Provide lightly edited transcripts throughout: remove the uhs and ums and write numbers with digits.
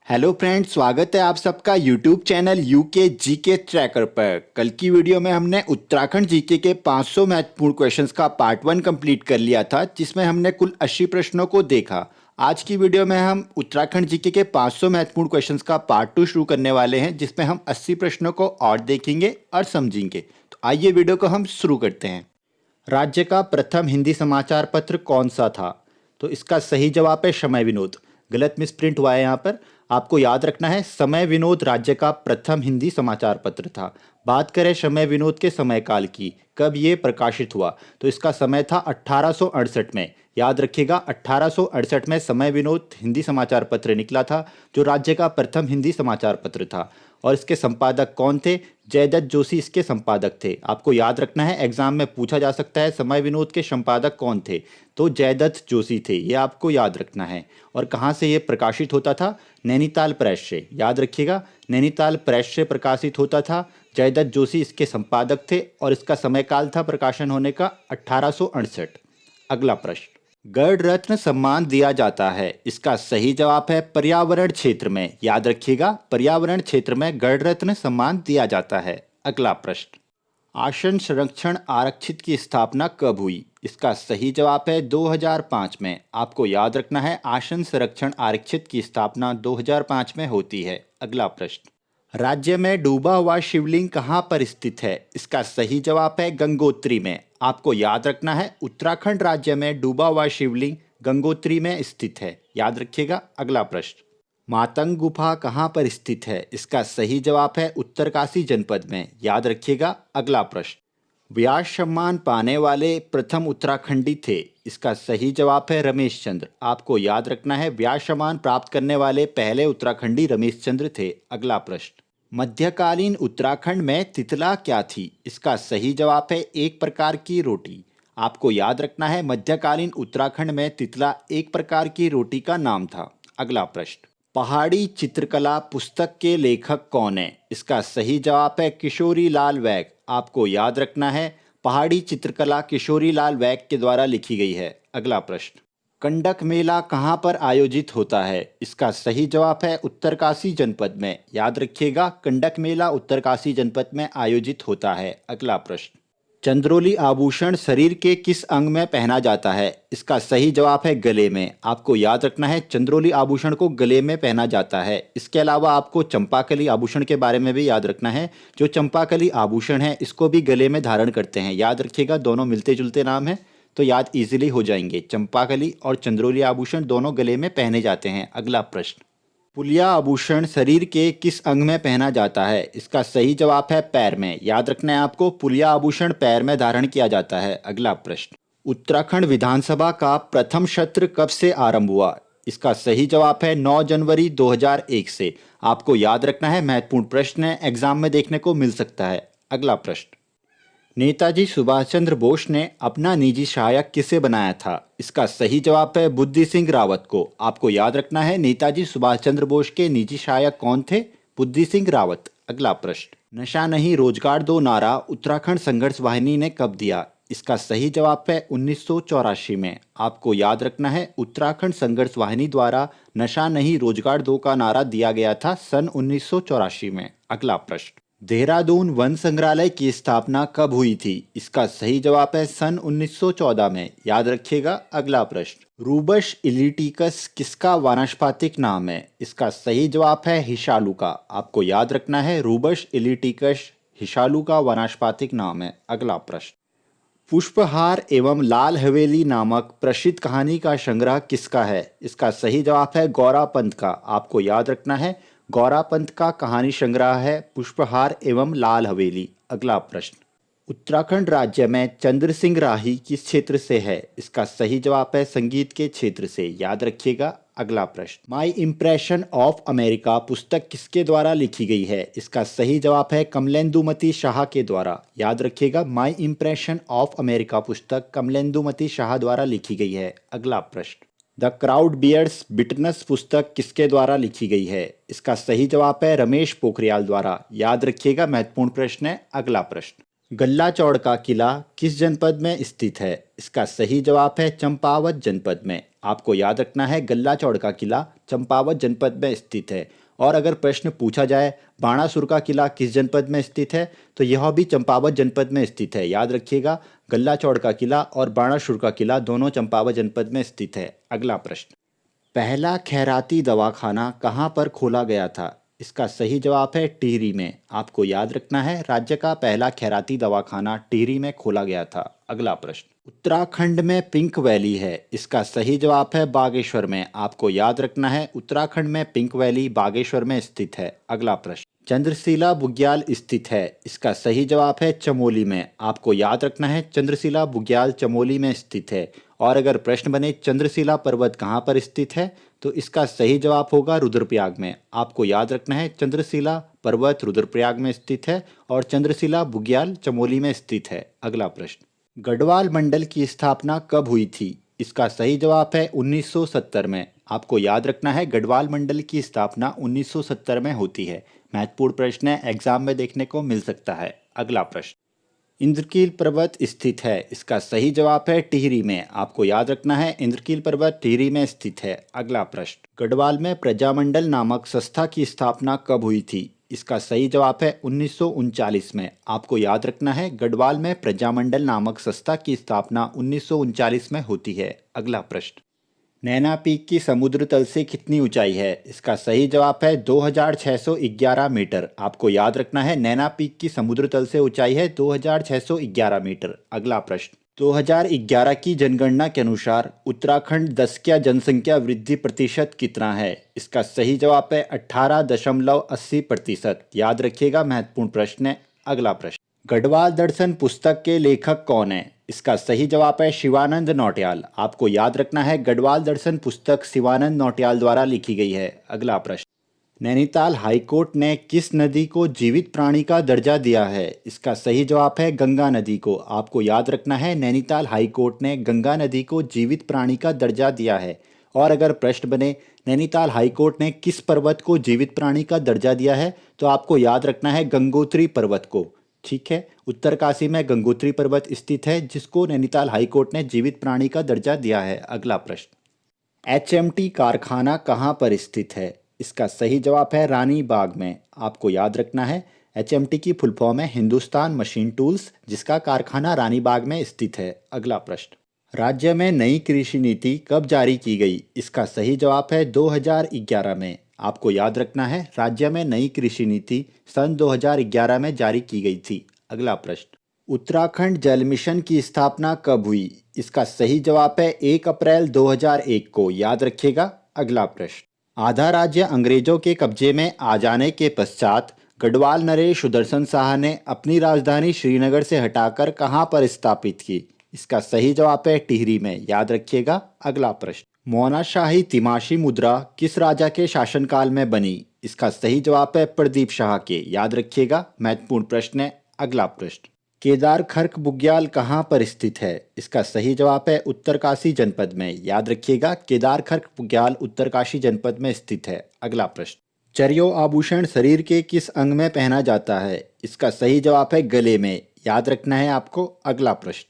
Hello friends, स्वागत है आप सबका YouTube channel UK GK tracker पर। कल की वीडियो में हमने उत्तराखंड जीके के 500 महत्वपूर्ण क्वेश्चंस का पार्ट 1 कंप्लीट कर लिया था, जिसमें हमने कुल 80 प्रश्नों को देखा। आज की वीडियो में हम उत्तराखंड जीके के 500 महत्वपूर्ण क्वेश्चंस का पार्ट 2 शुरू करने वाले हैं, जिसमें हम 80 प्रश्नों को और देखेंगे और समझेंगे। तो आइए वीडियो को हम शुरू करते हैं। राज्य का प्रथम हिंदी समाचार पत्र कौन सा था? तो इसका सही जवाब है समय विनोद। गलत मिसप्रिंट हुआ है यहाँ पर। आपको याद रखना है, समय विनोद राज्य का प्रथम हिंदी समाचार पत्र था। बात करें समय विनोद के समय काल की, कब ये प्रकाशित हुआ, तो इसका समय था 1868 में। याद रखिएगा, 1868 में समय विनोद हिंदी समाचार पत्र निकला था, जो राज्य का प्रथम हिंदी समाचार पत्र था। और इसके संपादक कौन थे? जयदत्त जोशी इसके संपादक थे। आपको याद रखना है, एग्जाम में पूछा जा सकता है समय विनोद के संपादक कौन थे, तो जयदत्त जोशी थे, ये आपको याद रखना है। और कहाँ से ये प्रकाशित होता था? नैनीताल प्रेस से। याद रखिएगा, नैनीताल प्रेस से प्रकाशित होता था। जयदत्त जोशी इसके संपादक थे और इसका समय काल था प्रकाशन होने का 1868। अगला प्रश्न, गण रत्न सम्मान दिया जाता है, इसका सही जवाब है पर्यावरण क्षेत्र में। याद रखिएगा, पर्यावरण क्षेत्र में गण रत्न सम्मान दिया जाता है। अगला प्रश्न, आसन संरक्षण आरक्षित की स्थापना कब हुई? इसका सही जवाब है 2005 में। आपको याद रखना है, आसन संरक्षण आरक्षित की स्थापना 2005 में होती है। अगला प्रश्न, राज्य में डूबा हुआ शिवलिंग कहाँ पर स्थित है? इसका सही जवाब है गंगोत्री में। आपको याद रखना है, उत्तराखंड राज्य में डूबा हुआ शिवलिंग गंगोत्री में स्थित है। याद रखिएगा। अगला प्रश्न, मातंग गुफा कहाँ पर स्थित है? इसका सही जवाब है उत्तरकाशी जनपद में। याद रखिएगा। अगला प्रश्न, व्यास सम्मान पाने वाले प्रथम उत्तराखंडी थे, इसका सही जवाब है रमेश चंद्र। आपको याद रखना है, व्यास सम्मान प्राप्त करने वाले पहले उत्तराखंडी रमेश चंद्र थे। अगला प्रश्न, मध्यकालीन उत्तराखंड में तितला क्या थी? इसका सही जवाब है एक प्रकार की रोटी। आपको याद रखना है, मध्यकालीन उत्तराखंड में तितला एक प्रकार की रोटी का नाम था। अगला प्रश्न, पहाड़ी चित्रकला पुस्तक के लेखक कौन है? इसका सही जवाब है किशोरी लाल वैग। आपको याद रखना है, पहाड़ी चित्रकला किशोरी लाल वैग के द्वारा लिखी गई है। अगला प्रश्न, कंडक मेला कहाँ पर आयोजित होता है? इसका सही जवाब है उत्तरकाशी जनपद में। याद रखिएगा, कंडक मेला उत्तरकाशी जनपद में आयोजित होता है। अगला प्रश्न, चंद्रोली आभूषण शरीर के किस अंग में पहना जाता है? इसका सही जवाब है गले में। आपको याद रखना है, चंद्रोली आभूषण को गले में पहना जाता है। इसके अलावा आपको चंपाकली आभूषण के बारे में भी याद रखना है। जो चंपाकली आभूषण है, इसको भी गले में धारण करते हैं। याद रखिएगा, दोनों मिलते जुलते नाम हैं, तो याद इजीली हो जाएंगे। चंपाकली और चंद्रोली आभूषण दोनों गले में पहने जाते हैं। अगला प्रश्न, पुलिया आभूषण शरीर के किस अंग में पहना जाता है? इसका सही जवाब है पैर में। याद रखना है आपको, पुलिया आभूषण पैर में धारण किया जाता है। अगला प्रश्न, उत्तराखंड विधानसभा का प्रथम सत्र कब से आरंभ हुआ? इसका सही जवाब है 9 जनवरी 2001 से। आपको याद रखना है, महत्वपूर्ण प्रश्न है, एग्जाम में देखने को मिल सकता है। अगला प्रश्न, नेताजी सुभाष चंद्र बोस ने अपना निजी सहायक किसे बनाया था? इसका सही जवाब है बुद्धि सिंह रावत को। आपको याद रखना है, नेताजी सुभाष चंद्र बोस के निजी सहायक कौन थे? बुद्धि सिंह रावत। अगला प्रश्न, नशा नहीं रोजगार दो नारा उत्तराखंड संघर्ष वाहिनी ने कब दिया? इसका सही जवाब है 1984 में। आपको याद रखना है, उत्तराखंड संघर्ष वाहिनी द्वारा नशा नहीं रोजगार दो का नारा दिया गया था सन 1984 में। अगला प्रश्न, देहरादून वन संग्रहालय की स्थापना कब हुई थी? इसका सही जवाब है सन 1914 में। याद रखिएगा। अगला प्रश्न, रूबस इलिटिकस किसका वानस्पतिक नाम है? इसका सही जवाब है हिसालू का। आपको याद रखना है, रूबस इलिटिकस हिसालू का वानस्पतिक नाम है। अगला प्रश्न, पुष्पहार एवं लाल हवेली नामक प्रसिद्ध कहानी का संग्रह किसका है? इसका सही जवाब है गौरा पंत का। आपको याद रखना है, गौरा पंत का कहानी संग्रह है पुष्पहार एवं लाल हवेली। अगला प्रश्न, उत्तराखंड राज्य में चंद्र सिंह राही किस क्षेत्र से है? इसका सही जवाब है संगीत के क्षेत्र से। याद रखिएगा। अगला प्रश्न, माई इम्प्रेशन ऑफ अमेरिका पुस्तक किसके द्वारा लिखी गई है? इसका सही जवाब है कमलेंदुमती शाह के द्वारा। याद रखिएगा, माई इम्प्रेशन ऑफ अमेरिका पुस्तक कमलेंदुमती शाह द्वारा लिखी गई है। अगला प्रश्न, द क्राउड बियर्स बिटनेस पुस्तक किसके द्वारा लिखी गई है? इसका सही जवाब है रमेश पोखरियाल द्वारा। याद रखिएगा, महत्वपूर्ण प्रश्न है। अगला प्रश्न, गल्ला चौड़ का किला किस जनपद में स्थित है? इसका सही जवाब है चंपावत जनपद में। आपको याद रखना है गल्ला चौड़ का किला चंपावत जनपद में स्थित है। और अगर प्रश्न पूछा जाए बाणासुर का किला किस जनपद में स्थित है, तो यह भी चंपावत जनपद में स्थित है। याद रखिएगा, गल्ला चौड़ का किला और बाणासुर का किला दोनों चंपावत जनपद में स्थित है। अगला प्रश्न, पहला खैराती दवाखाना कहाँ पर खोला गया था? इसका सही जवाब है टिहरी में। आपको याद रखना है राज्य का पहला खैराती दवाखाना टिहरी में खोला गया था। अगला प्रश्न, उत्तराखंड में पिंक वैली है, इसका सही जवाब है बागेश्वर में। आपको याद रखना है उत्तराखंड में पिंक वैली बागेश्वर में स्थित है। अगला प्रश्न, चंद्रशिला बुग्याल स्थित है, इसका सही जवाब है चमोली में। आपको याद रखना है चंद्रशिला बुग्याल चमोली में स्थित है। और अगर प्रश्न बने चंद्रशिला पर्वत कहाँ पर स्थित है, तो इसका सही जवाब होगा रुद्रप्रयाग में। आपको याद रखना है चंद्रशिला पर्वत रुद्रप्रयाग में स्थित है और चंद्रशिला बुग्याल चमोली में स्थित है। अगला प्रश्न, गढ़वाल मंडल की स्थापना कब हुई थी? इसका सही जवाब है 1970 में। आपको याद रखना है गढ़वाल मंडल की स्थापना 1970 में होती है। महत्वपूर्ण प्रश्न है, एग्जाम में देखने को मिल सकता है। अगला प्रश्न, इंद्रकील पर्वत स्थित है, इसका सही जवाब है टिहरी में। आपको याद रखना है इंद्रकील पर्वत टिहरी में स्थित है। अगला प्रश्न, गढ़वाल में प्रजामंडल नामक संस्था की स्थापना कब हुई थी? इसका सही जवाब है 1939 में। आपको याद रखना है गढ़वाल में प्रजामंडल नामक संस्था की स्थापना 1939 में होती है। अगला प्रश्न, नैना पीक की समुद्र तल से कितनी ऊंचाई है? इसका सही जवाब है 2611 मीटर। आपको याद रखना है नैना पीक की समुद्र तल से ऊंचाई है 2611 मीटर। अगला प्रश्न, 2011 की जनगणना के अनुसार उत्तराखंड 10 का जनसंख्या वृद्धि प्रतिशत कितना है? इसका सही जवाब है 18.80%। याद रखिएगा, महत्वपूर्ण प्रश्न है। अगला प्रश्न, गढ़वाल दर्शन पुस्तक के लेखक कौन है? इसका सही जवाब है शिवानंद नौटियाल। आपको याद रखना है गढ़वाल दर्शन पुस्तक शिवानंद नौटियाल द्वारा लिखी गई है। अगला प्रश्न, नैनीताल हाईकोर्ट ने किस नदी को जीवित प्राणी का दर्जा दिया है? इसका सही जवाब है गंगा नदी को। आपको याद रखना है नैनीताल हाईकोर्ट ने गंगा नदी को जीवित प्राणी का दर्जा दिया है। और अगर प्रश्न बने नैनीताल हाईकोर्ट ने किस पर्वत को जीवित प्राणी का दर्जा दिया है, तो आपको याद रखना है गंगोत्री पर्वत को। ठीक है, उत्तरकाशी में गंगोत्री पर्वत स्थित है जिसको नैनीताल हाईकोर्ट ने जीवित प्राणी का दर्जा दिया है। अगला प्रश्न, एचएमटी कारखाना कहाँ पर स्थित है? इसका सही जवाब है रानी बाग में। आपको याद रखना है एचएमटी की फुल फॉर्म है हिंदुस्तान मशीन टूल्स, जिसका कारखाना रानी बाग में स्थित है। अगला प्रश्न, राज्य में नई कृषि नीति कब जारी की गई? इसका सही जवाब है 2011 में। आपको याद रखना है राज्य में नई कृषि नीति सन 2011 में जारी की गई थी। अगला प्रश्न, उत्तराखंड जल मिशन की स्थापना कब हुई? इसका सही जवाब है 1 अप्रैल 2001 को। याद रखिएगा। अगला प्रश्न, आधा राज्य अंग्रेजों के कब्जे में आ जाने के पश्चात गढ़वाल नरेश सुदर्शन शाह ने अपनी राजधानी श्रीनगर से हटाकर कहाँ पर स्थापित की? इसका सही जवाब है टिहरी में। याद रखिएगा। अगला प्रश्न, मोनाशाही तिमाशी मुद्रा किस राजा के शासनकाल में बनी? इसका सही जवाब है प्रदीप शाह के। याद रखिएगा, महत्वपूर्ण प्रश्न है। अगला प्रश्न, केदार खर्क बुग्याल कहाँ पर स्थित है? इसका सही जवाब है उत्तरकाशी जनपद में। याद रखिएगा, केदार खर्क बुग्याल उत्तरकाशी जनपद में स्थित है। अगला प्रश्न, चर्यो आभूषण शरीर के किस अंग में पहना जाता है? इसका सही जवाब है गले में। याद रखना है आपको। अगला प्रश्न,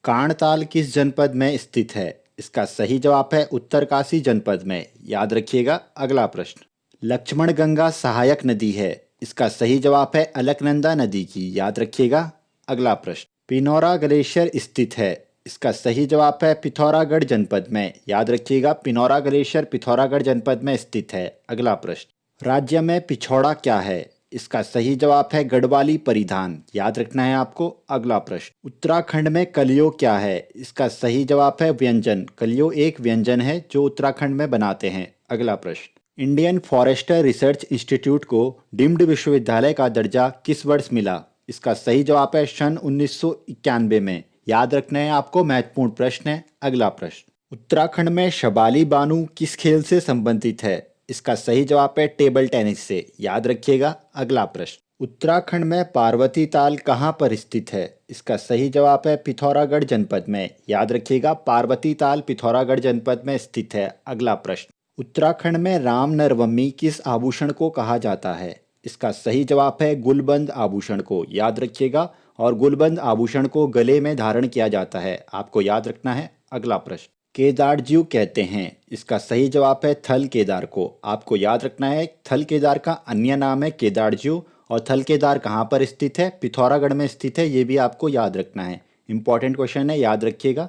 कांडताल किस जनपद में स्थित है? इसका सही जवाब है उत्तरकाशी जनपद में। याद रखिएगा। अगला प्रश्न, लक्ष्मण गंगा सहायक नदी है, इसका सही जवाब है अलकनंदा नदी की। याद रखिएगा। अगला प्रश्न, पिनौरा ग्लेशियर स्थित है, इसका सही जवाब है पिथौरागढ़ जनपद में। याद रखिएगा, पिनौरा ग्लेशियर पिथौरागढ़ जनपद में स्थित है। अगला प्रश्न, राज्य में पिछौड़ा क्या है? इसका सही जवाब है गढ़वाली परिधान। याद रखना है आपको। अगला प्रश्न, उत्तराखंड में कलियो क्या है? इसका सही जवाब है व्यंजन। कलियो एक व्यंजन है जो उत्तराखंड में बनाते हैं। अगला प्रश्न, इंडियन फॉरेस्टर रिसर्च इंस्टीट्यूट को डीम्ड विश्वविद्यालय का दर्जा किस वर्ष मिला? इसका सही जवाब है सन 1991 में। याद रखना है आपको, महत्वपूर्ण प्रश्न है। अगला प्रश्न, उत्तराखंड में शबाली बानू किस खेल से संबंधित है? इसका सही जवाब है टेबल टेनिस से। याद रखिएगा। अगला प्रश्न, उत्तराखंड में पार्वती ताल कहाँ पर स्थित है? इसका सही जवाब है पिथौरागढ़ जनपद में। याद रखिएगा, पार्वती ताल पिथौरागढ़ जनपद में स्थित है। अगला प्रश्न, उत्तराखंड में राम नरवम्मी किस आभूषण को कहा जाता है? इसका सही जवाब है गुलबंद आभूषण को। याद रखिएगा, और गुलबंद आभूषण को गले में धारण किया जाता है? आपको याद रखना है। अगला प्रश्न, केदारज्यू कहते हैं, इसका सही जवाब है थल केदार को। आपको याद रखना है, थल केदार का अन्य नाम है केदारज्यू। और थल केदार कहाँ पर स्थित है? पिथौरागढ़ में स्थित है, ये भी आपको याद रखना है। इंपॉर्टेंट क्वेश्चन है, याद रखिएगा।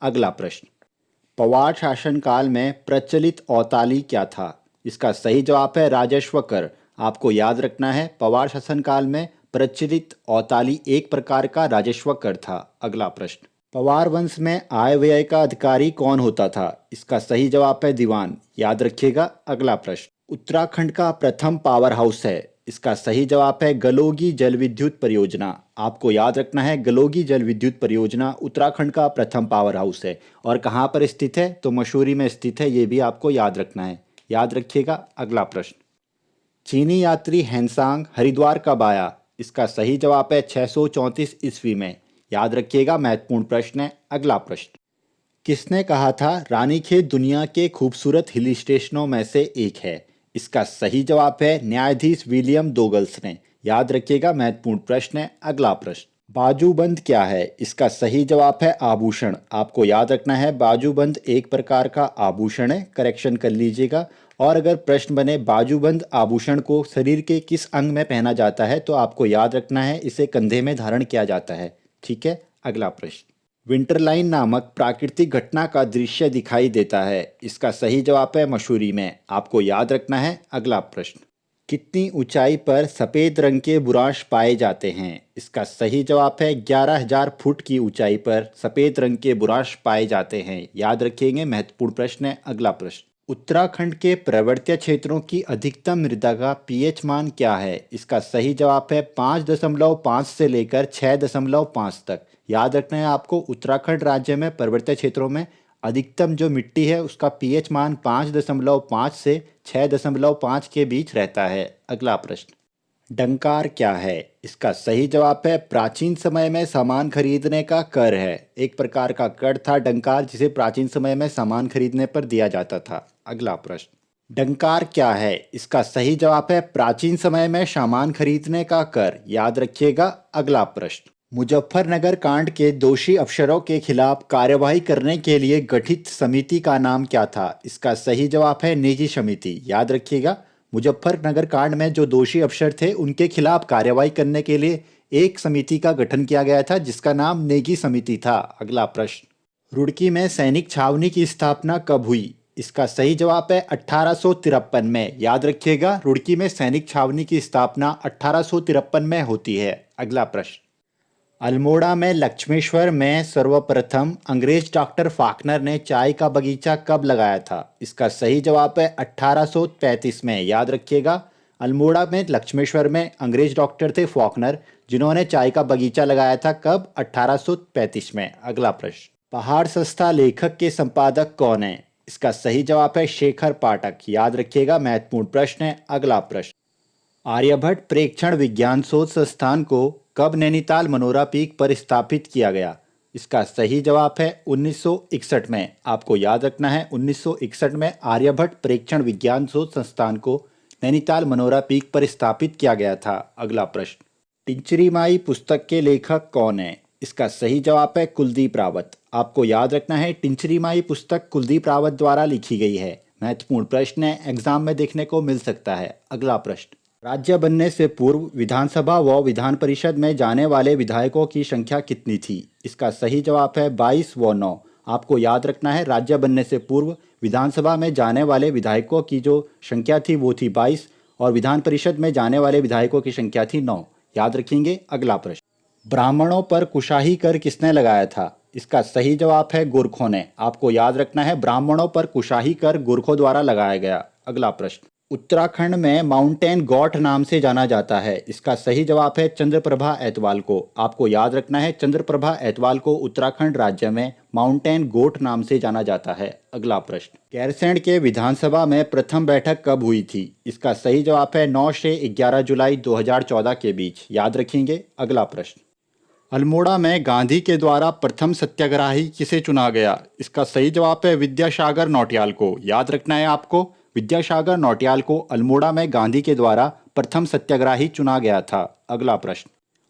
अगला प्रश्न, पवार शासनकाल में प्रचलित औताली क्या था? इसका सही जवाब है राजस्व कर। आपको याद रखना है, पवार शासनकाल में प्रचलित औताली एक प्रकार का राजस्व कर था। अगला प्रश्न, पवार वंश में आय व्यय का अधिकारी कौन होता था? इसका सही जवाब है दीवान। याद रखिएगा। अगला प्रश्न, उत्तराखंड का प्रथम पावर हाउस है, इसका सही जवाब है गलोगी जल विद्युत परियोजना। आपको याद रखना है, गलोगी जल विद्युत परियोजना उत्तराखंड का प्रथम पावर हाउस है। और कहाँ पर स्थित है? तो मसूरी में स्थित है, ये भी आपको याद रखना है। याद रखिएगा। अगला प्रश्न, चीनी यात्री हैंसांग हरिद्वार कब आया? इसका सही जवाब है 634 ईस्वी में। याद रखिएगा, महत्वपूर्ण प्रश्न है। अगला प्रश्न, किसने कहा था रानीखेत दुनिया के खूबसूरत हिल स्टेशनों में से एक है? इसका सही जवाब है न्यायाधीश विलियम दोगल्स ने। याद रखिएगा, महत्वपूर्ण प्रश्न है। अगला प्रश्न, बाजूबंद क्या है? इसका सही जवाब है आभूषण। आपको याद रखना है, बाजूबंद एक प्रकार का आभूषण है, करेक्शन कर लीजिएगा। और अगर प्रश्न बने बाजूबंद आभूषण को शरीर के किस अंग में पहना जाता है, तो आपको याद रखना है इसे कंधे में धारण किया जाता है। ठीक है। अगला प्रश्न, विंटरलाइन नामक प्राकृतिक घटना का दृश्य दिखाई देता है, इसका सही जवाब है मसूरी में। आपको याद रखना है। अगला प्रश्न, कितनी ऊंचाई पर सफ़ेद रंग के बुरांश पाए जाते हैं? इसका सही जवाब है 11,000 फुट की ऊंचाई पर सफ़ेद रंग के बुरांश पाए जाते हैं। याद रखेंगे, महत्वपूर्ण प्रश्न है। अगला प्रश्न, उत्तराखंड के पर्वतीय क्षेत्रों की अधिकतम मृदा का पीएच मान क्या है? इसका सही जवाब है 5.5 से लेकर 6.5 तक। याद रखना है आपको, उत्तराखंड राज्य में पर्वतीय क्षेत्रों में अधिकतम जो मिट्टी है उसका पीएच मान 5.5 से 6.5 के बीच रहता है। अगला प्रश्न, डंकार क्या है? इसका सही जवाब है प्राचीन समय में सामान खरीदने का कर है। एक प्रकार का कर था डंकार, जिसे प्राचीन समय में सामान खरीदने पर दिया जाता था। अगला प्रश्न, डंकार क्या है? इसका सही जवाब है प्राचीन समय में सामान खरीदने का कर। याद रखिएगा। अगला प्रश्न, मुजफ्फरनगर कांड के दोषी अफसरों के खिलाफ कार्यवाही करने के लिए गठित समिति का नाम क्या था? इसका सही जवाब है निजी समिति। याद रखिएगा, मुजफ्फरनगर कांड में जो दोषी अफसर थे उनके खिलाफ कार्यवाही करने के लिए एक समिति का गठन किया गया था, जिसका नाम नेगी समिति था। अगला प्रश्न, रुड़की में सैनिक छावनी की स्थापना कब हुई? इसका सही जवाब है 1853 में। याद रखिएगा, रुड़की में सैनिक छावनी की स्थापना 1853 में होती है। अगला प्रश्न, अल्मोड़ा में लक्ष्मेश्वर में सर्वप्रथम अंग्रेज डॉक्टर फाकनर ने चाय का बगीचा कब लगाया था? इसका सही जवाब है 1835 में। याद रखिएगा, अल्मोड़ा में लक्ष्मेश्वर में अंग्रेज डॉक्टर थे फाकनर, जिन्होंने चाय का बगीचा लगाया था। कब? 1835 में। अगला प्रश्न, पहाड़ सस्ता लेखक के संपादक कौन है? इसका सही जवाब है शेखर पाठक। याद रखिएगा, महत्वपूर्ण प्रश्न है। अगला प्रश्न, आर्यभट्ट प्रेक्षण विज्ञान शोध संस्थान को कब नैनीताल मनोरा पीक पर स्थापित किया गया? इसका सही जवाब है 1961 में। आपको याद रखना है, 1961 में आर्यभट्ट प्रेक्षण विज्ञान शोध संस्थान को नैनीताल मनोरा पीक पर स्थापित किया गया था। अगला प्रश्न, टिंचरी माई पुस्तक के लेखक कौन है? इसका सही जवाब है कुलदीप रावत। आपको याद रखना है, टिंचरी माई पुस्तक कुलदीप रावत द्वारा लिखी गई है। महत्वपूर्ण प्रश्न है, एग्जाम में देखने को मिल सकता है। अगला प्रश्न, राज्य बनने से पूर्व विधानसभा व विधान परिषद में जाने वाले विधायकों की संख्या कितनी थी? इसका सही जवाब है 22 व 9। आपको याद रखना है, राज्य बनने से पूर्व विधानसभा में जाने वाले विधायकों की जो संख्या थी वो थी 22, और विधान परिषद में जाने वाले विधायकों की संख्या थी 9। याद रखेंगे। अगला प्रश्न, ब्राह्मणों पर कुशाही कर किसने लगाया था? इसका सही जवाब है गोरखों ने। आपको याद रखना है, ब्राह्मणों पर कुशाही कर गोरखों द्वारा लगाया गया। अगला प्रश्न, उत्तराखंड में माउंटेन गॉट नाम से जाना जाता है। इसका सही जवाब है चंद्रप्रभा एतवाल को। आपको याद रखना है, चंद्रप्रभा एतवाल को उत्तराखंड राज्य में माउंटेन गोट नाम से जाना जाता है। अगला प्रश्न, गैरसैंण के विधानसभा में प्रथम बैठक कब हुई थी? इसका सही जवाब है 9 से 11 जुलाई 2014 के बीच। याद रखेंगे। अगला प्रश्न, अल्मोड़ा में गांधी के द्वारा प्रथम सत्याग्रही किसे चुना गया? इसका सही जवाब है विद्यासागर नौटियाल को। याद रखना है आपको, विद्यासागर नौटियाल को अल्मोड़ा में गांधी के द्वारा प्रथम सत्याग्रही चुना गया था। अगला प्रश्न,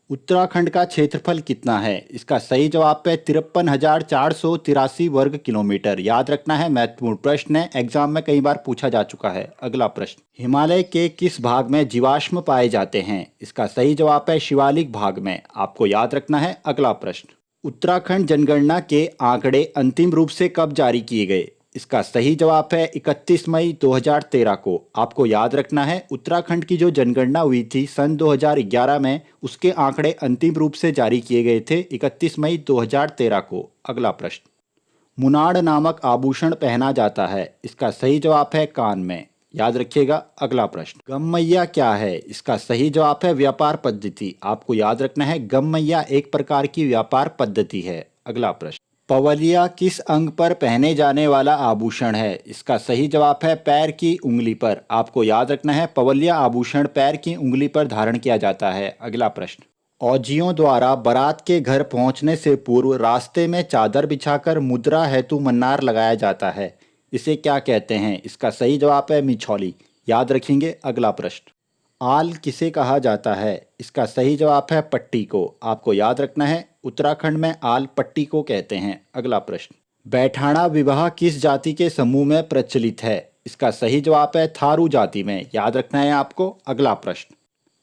उत्तराखंड का क्षेत्रफल कितना है? इसका सही जवाब है 53,483 वर्ग किलोमीटर। याद रखना है, महत्वपूर्ण प्रश्न है, एग्जाम में कई बार पूछा जा चुका है। अगला प्रश्न, हिमालय के किस भाग में जीवाश्म पाए जाते हैं? इसका सही जवाब है शिवालिक भाग में। आपको याद रखना है। अगला प्रश्न, उत्तराखंड जनगणना के आंकड़े अंतिम रूप से कब जारी किए गए? इसका सही जवाब है 31 मई 2013 को। आपको याद रखना है, उत्तराखंड की जो जनगणना हुई थी सन 2011 में, उसके आंकड़े अंतिम रूप से जारी किए गए थे 31 मई 2013 को। अगला प्रश्न, मुनाड़ नामक आभूषण पहना जाता है। इसका सही जवाब है कान में। याद रखिएगा। अगला प्रश्न, गमैया क्या है? इसका सही जवाब है व्यापार पद्धति। आपको याद रखना है, गमैया एक प्रकार की व्यापार पद्धति है। अगला प्रश्न, पवलिया किस अंग पर पहने जाने वाला आभूषण है? इसका सही जवाब है पैर की उंगली पर। आपको याद रखना है, पवलिया आभूषण पैर की उंगली पर धारण किया जाता है। अगला प्रश्न, औजियों द्वारा बारात के घर पहुंचने से पूर्व रास्ते में चादर बिछाकर मुद्रा हेतु मन्नार लगाया जाता है। इसे क्या कहते हैं? इसका सही जवाब है मिछौली। याद रखेंगे। अगला प्रश्न, आल किसे कहा जाता है? इसका सही जवाब है पट्टी को। आपको याद रखना है, उत्तराखंड में आल पट्टी को कहते हैं। अगला प्रश्न, बैठाना विवाह किस जाति के समूह में प्रचलित है? इसका सही जवाब है थारू जाति में। याद रखना है आपको। अगला प्रश्न,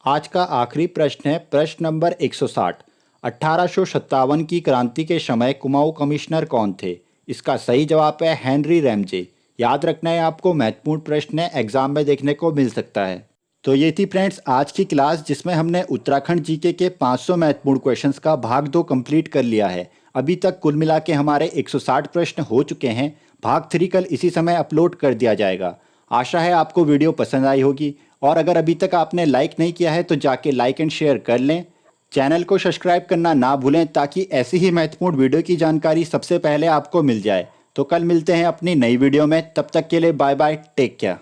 आज का आखिरी प्रश्न है प्रश्न नंबर 160। 1857 की क्रांति के समय कुमाऊं कमिश्नर कौन थे? इसका सही जवाब है हेनरी रैमजे। याद रखना है आपको, महत्वपूर्ण प्रश्न है, एग्जाम में देखने को मिल सकता है। तो ये थी फ्रेंड्स आज की क्लास, जिसमें हमने उत्तराखंड जीके के 500 महत्वपूर्ण क्वेश्चंस का भाग 2 कंप्लीट कर लिया है। अभी तक कुल मिला के हमारे 160 प्रश्न हो चुके हैं। भाग 3 कल इसी समय अपलोड कर दिया जाएगा। आशा है आपको वीडियो पसंद आई होगी, और अगर अभी तक आपने लाइक नहीं किया है तो जाके लाइक एंड शेयर कर लें। चैनल को सब्सक्राइब करना ना भूलें, ताकि ऐसी ही महत्वपूर्ण वीडियो की जानकारी सबसे पहले आपको मिल जाए। तो कल मिलते हैं अपनी नई वीडियो में। तब तक के लिए बाय बाय, टेक केयर।